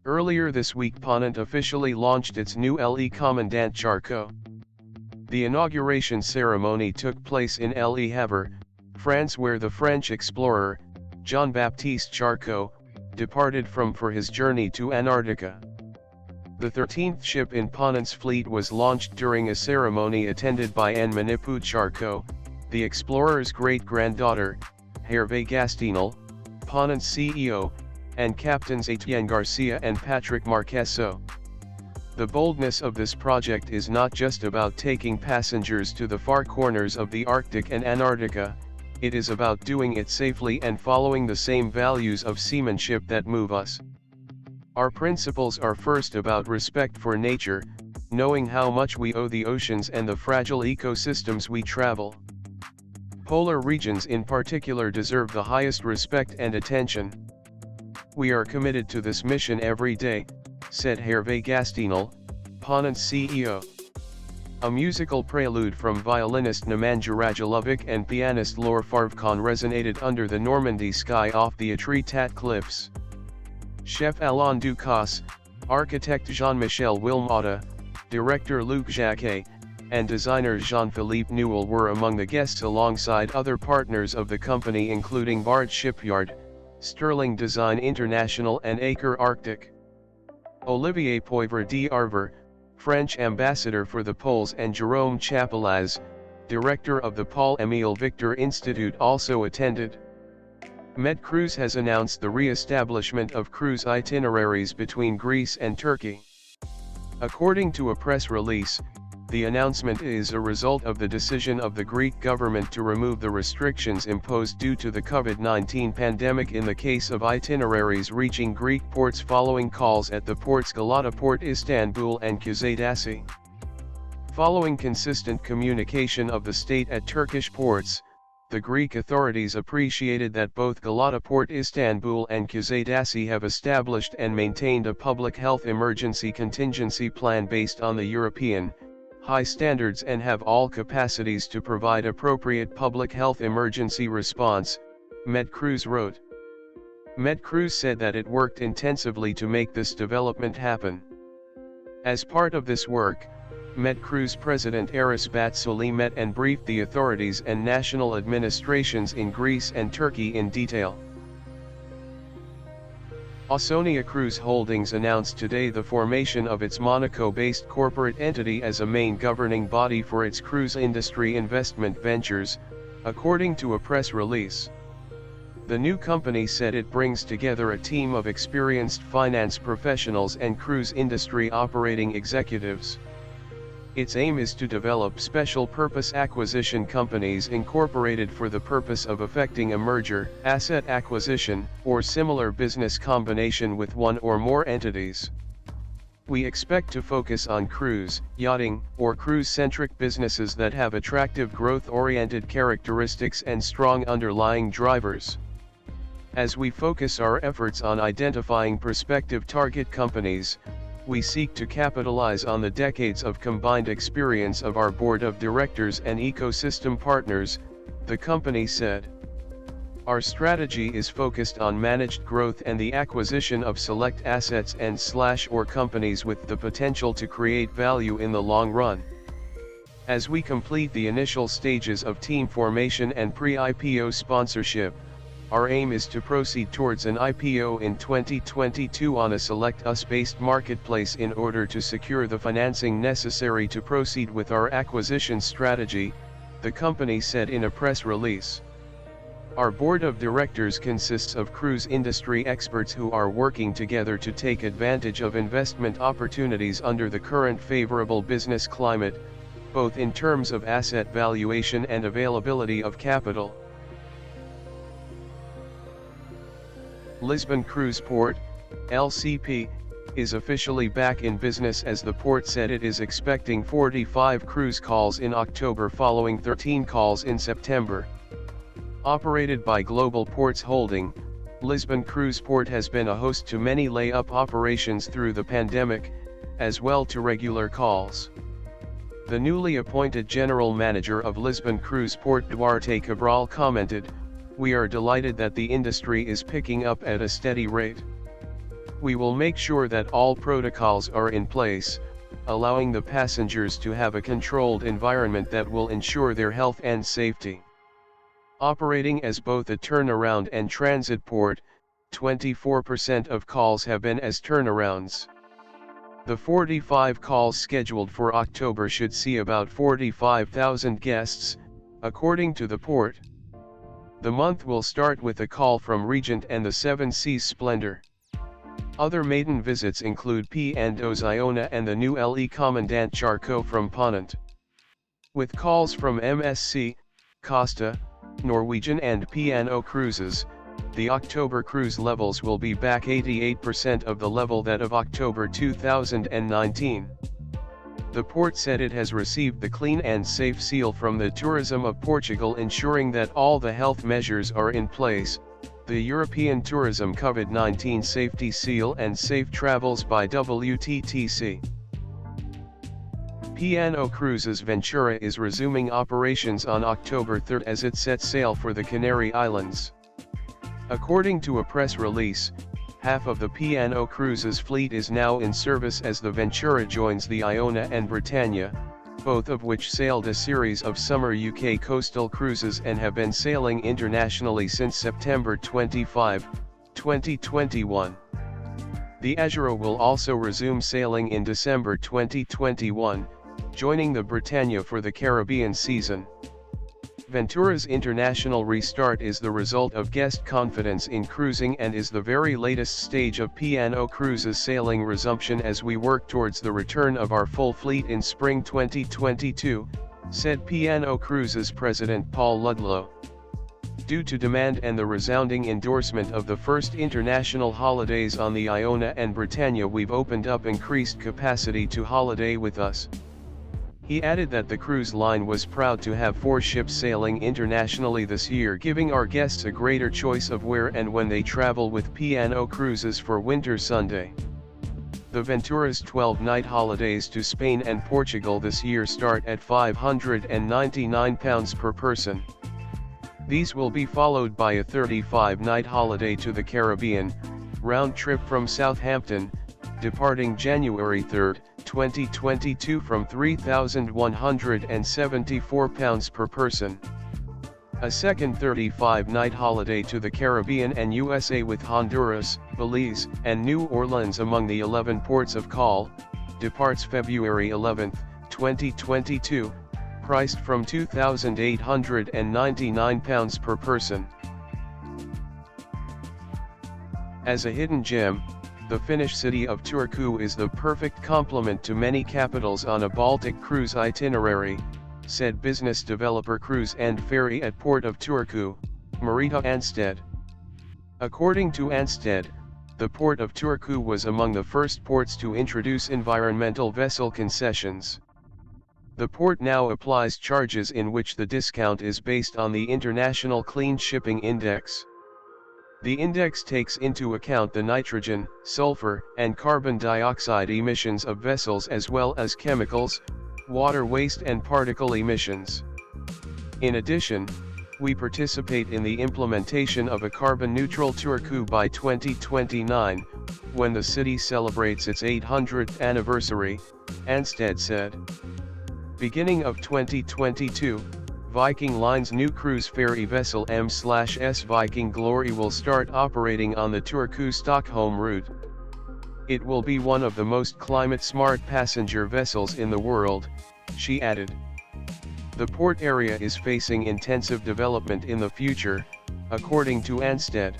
Earlier this week, Ponant officially launched its new Le Commandant Charcot. The inauguration ceremony took place in Le Havre, France, where the French explorer, Jean-Baptiste Charcot, departed from for his journey to Antarctica. The 13th ship in Ponant's fleet was launched during a ceremony attended by Anne Manipou Charcot, the explorer's great-granddaughter, Hervé Gastinel, Ponant's CEO, and captains Etienne Garcia and Patrick Marquesso. The boldness of this project is not just about taking passengers to the far corners of the Arctic and Antarctica, it is about doing it safely and following the same values of seamanship that move us. Our principles are first about respect for nature, knowing how much we owe the oceans and the fragile ecosystems we travel. Polar regions in particular deserve the highest respect and attention. We are committed to this mission every day, said Hervé Gastinel, Ponant's CEO. A musical prelude from violinist Nemanja Radulovic and pianist Laure Favcon resonated under the Normandy sky off the Etretat cliffs. Chef Alain Ducasse, architect Jean-Michel Wilmota, director Luc Jacquet, and designer Jean-Philippe Newell were among the guests alongside other partners of the company including Bard Shipyard, Sterling Design International and Acre Arctic. Olivier Poivre d'Arver, French ambassador for the Poles, and Jérôme Chapelaz, director of the Paul-Émile Victor Institute, also attended. MedCruise has announced the re-establishment of cruise itineraries between Greece and Turkey. According to a press release, the announcement is a result of the decision of the Greek government to remove the restrictions imposed due to the COVID-19 pandemic in the case of itineraries reaching Greek ports following calls at the ports Galata Port, Istanbul and Kuzadasi. Following consistent communication of the state at Turkish ports, the Greek authorities appreciated that both Galata Port, Istanbul and Kuzadasi have established and maintained a public health emergency contingency plan based on the European high standards and have all capacities to provide appropriate public health emergency response, MedCruise wrote. MedCruise said that it worked intensively to make this development happen. As part of this work, MedCruise President Aris Batsoli met and briefed the authorities and national administrations in Greece and Turkey in detail. Ausonia Cruise Holdings announced today the formation of its Monaco-based corporate entity as a main governing body for its cruise industry investment ventures, according to a press release. The new company said it brings together a team of experienced finance professionals and cruise industry operating executives. Its aim is to develop special-purpose acquisition companies incorporated for the purpose of effecting a merger, asset acquisition, or similar business combination with one or more entities. We expect to focus on cruise, yachting, or cruise-centric businesses that have attractive growth-oriented characteristics and strong underlying drivers. As we focus our efforts on identifying prospective target companies, we seek to capitalize on the decades of combined experience of our board of directors and ecosystem partners, the company said. Our strategy is focused on managed growth and the acquisition of select assets and/or companies with the potential to create value in the long run. As we complete the initial stages of team formation and pre-IPO sponsorship, our aim is to proceed towards an IPO in 2022 on a select US-based marketplace in order to secure the financing necessary to proceed with our acquisition strategy, the company said in a press release. Our board of directors consists of cruise industry experts who are working together to take advantage of investment opportunities under the current favorable business climate, both in terms of asset valuation and availability of capital. Lisbon Cruise Port, LCP, is officially back in business as the port said it is expecting 45 cruise calls in October following 13 calls in September. Operated by Global Ports Holding, Lisbon Cruise Port has been a host to many lay-up operations through the pandemic, as well to regular calls. The newly appointed general manager of Lisbon Cruise Port, Duarte Cabral, commented, "We are delighted that the industry is picking up at a steady rate. We will make sure that all protocols are in place, allowing the passengers to have a controlled environment that will ensure their health and safety. Operating as both a turnaround and transit port, 24% of calls have been as turnarounds. The 45 calls scheduled for October should see about 45,000 guests, according to the port. The month will start with a call from Regent and the Seven Seas Splendor. Other maiden visits include P&O Ausonia and the new LE Commandant Charcot from Ponant. With calls from MSC, Costa, Norwegian and P&O Cruises, the October cruise levels will be back 88% of the level that of October 2019. The port said it has received the clean and safe seal from the Tourism of Portugal, ensuring that all the health measures are in place, the European Tourism COVID-19 Safety Seal and Safe Travels by WTTC. P&O Cruises Ventura is resuming operations on October 3 as it sets sail for the Canary Islands. According to a press release, half of the P&O Cruises fleet is now in service as the Ventura joins the Iona and Britannia, both of which sailed a series of summer UK coastal cruises and have been sailing internationally since September 25, 2021. The Azura will also resume sailing in December 2021, joining the Britannia for the Caribbean season. Ventura's international restart is the result of guest confidence in cruising and is the very latest stage of P&O Cruises sailing resumption as we work towards the return of our full fleet in spring 2022, said P&O Cruises President Paul Ludlow. Due to demand and the resounding endorsement of the first international holidays on the Iona and Britannia, we've opened up increased capacity to holiday with us. He added that the cruise line was proud to have 4 ships sailing internationally this year, giving our guests a greater choice of where and when they travel with P&O Cruises for Winter Sunday. The Ventura's 12-night holidays to Spain and Portugal this year start at £599 per person. These will be followed by a 35-night holiday to the Caribbean, round trip from Southampton, departing January 3, 2022 from £3,174 per person. A second 35-night holiday to the Caribbean and USA with Honduras, Belize, and New Orleans among the 11 ports of call, departs February 11, 2022, priced from £2,899 per person. As a hidden gem, the Finnish city of Turku is the perfect complement to many capitals on a Baltic cruise itinerary, said business developer Cruise and Ferry at Port of Turku, Marita Ansted. According to Ansted, the Port of Turku was among the first ports to introduce environmental vessel concessions. The port now applies charges in which the discount is based on the International Clean Shipping Index. The index takes into account the nitrogen, sulfur, and carbon dioxide emissions of vessels as well as chemicals, water waste and particle emissions. In addition, we participate in the implementation of a carbon-neutral Turku by 2029, when the city celebrates its 800th anniversary, Ansted said. Beginning of 2022, Viking Line's new cruise ferry vessel M/S Viking Glory will start operating on the Turku-Stockholm route. It will be one of the most climate-smart passenger vessels in the world, she added. The port area is facing intensive development in the future, according to Ansted.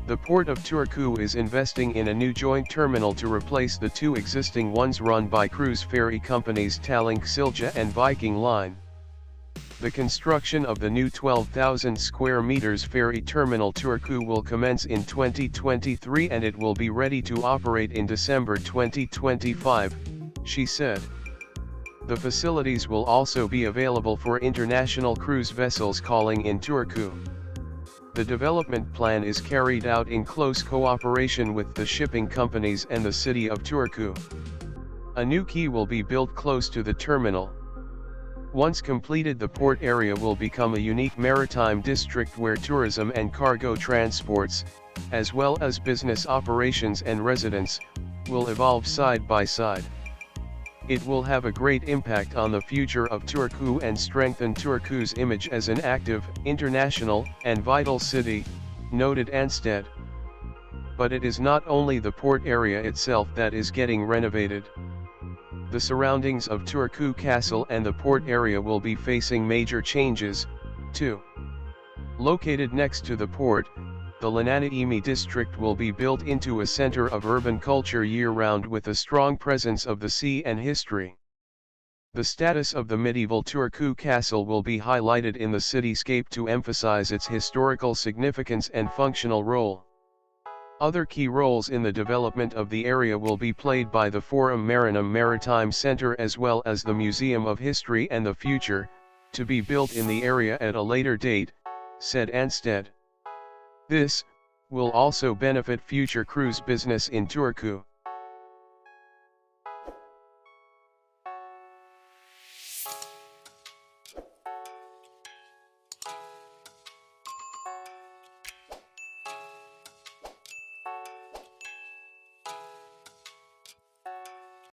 The Port of Turku is investing in a new joint terminal to replace the 2 existing ones run by cruise ferry companies Tallink Silja and Viking Line. The construction of the new 12,000 square meters ferry terminal Turku will commence in 2023 and it will be ready to operate in December 2025, she said. The facilities will also be available for international cruise vessels calling in Turku. The development plan is carried out in close cooperation with the shipping companies and the city of Turku. A new quay will be built close to the terminal. Once completed, the port area will become a unique maritime district where tourism and cargo transports, as well as business operations and residents, will evolve side by side. It will have a great impact on the future of Turku and strengthen Turku's image as an active, international, and vital city, noted Ansted. But it is not only the port area itself that is getting renovated. The surroundings of Turku Castle and the port area will be facing major changes, too. Located next to the port, the Lananaimi district will be built into a center of urban culture year-round with a strong presence of the sea and history. The status of the medieval Turku Castle will be highlighted in the cityscape to emphasize its historical significance and functional role. Other key roles in the development of the area will be played by the Forum Marinum Maritime Center as well as the Museum of History and the Future, to be built in the area at a later date, said Ansted. This will also benefit future cruise business in Turku.